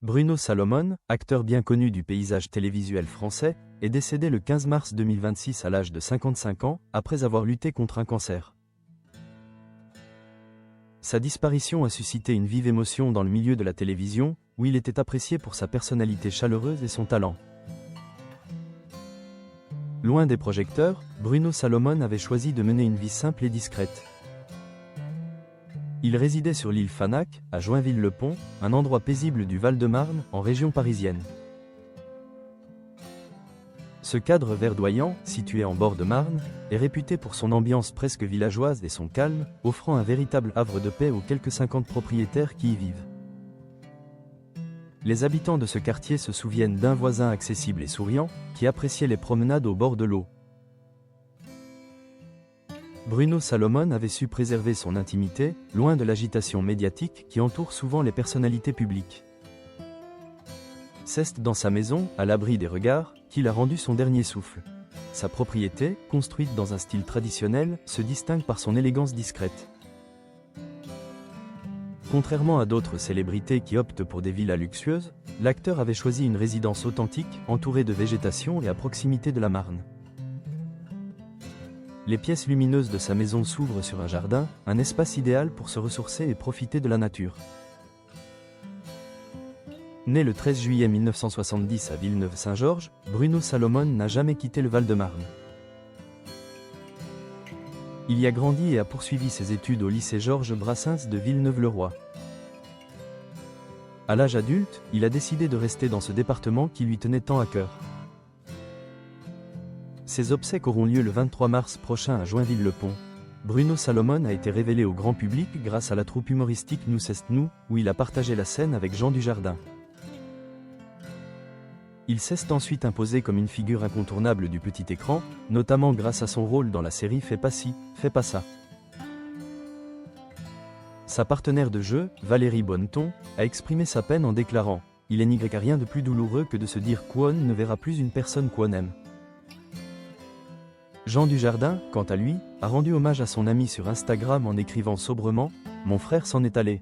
Bruno Salomon, acteur bien connu du paysage télévisuel français, est décédé le 15 mars 2026 à l'âge de 55 ans, après avoir lutté contre un cancer. Sa disparition a suscité une vive émotion dans le milieu de la télévision, où il était apprécié pour sa personnalité chaleureuse et son talent. Loin des projecteurs, Bruno Salomon avait choisi de mener une vie simple et discrète. Il résidait sur l'île Fanac, à Joinville-le-Pont, un endroit paisible du Val-de-Marne, en région parisienne. Ce cadre verdoyant, situé en bord de Marne, est réputé pour son ambiance presque villageoise et son calme, offrant un véritable havre de paix aux quelques 50 propriétaires qui y vivent. Les habitants de ce quartier se souviennent d'un voisin accessible et souriant, qui appréciait les promenades au bord de l'eau. Bruno Salomon avait su préserver son intimité, loin de l'agitation médiatique qui entoure souvent les personnalités publiques. C'est dans sa maison, à l'abri des regards, qu'il a rendu son dernier souffle. Sa propriété, construite dans un style traditionnel, se distingue par son élégance discrète. Contrairement à d'autres célébrités qui optent pour des villas luxueuses, l'acteur avait choisi une résidence authentique, entourée de végétation et à proximité de la Marne. Les pièces lumineuses de sa maison s'ouvrent sur un jardin, un espace idéal pour se ressourcer et profiter de la nature. Né le 13 juillet 1970 à Villeneuve-Saint-Georges, Bruno Salomon n'a jamais quitté le Val-de-Marne. Il y a grandi et a poursuivi ses études au lycée Georges Brassens de Villeneuve-le-Roi. À l'âge adulte, il a décidé de rester dans ce département qui lui tenait tant à cœur. Ses obsèques auront lieu le 23 mars prochain à Joinville-le-Pont. Bruno Salomon a été révélé au grand public grâce à la troupe humoristique Nous c'est nous, où il a partagé la scène avec Jean Dujardin. Il s'est ensuite imposé comme une figure incontournable du petit écran, notamment grâce à son rôle dans la série Fais pas ci, fais pas ça. Sa partenaire de jeu, Valérie Bonneton, a exprimé sa peine en déclarant « Il n'y a rien de plus douloureux que de se dire qu'on ne verra plus une personne qu'on aime ». Jean Dujardin, quant à lui, a rendu hommage à son ami sur Instagram en écrivant sobrement « Mon frère s'en est allé ».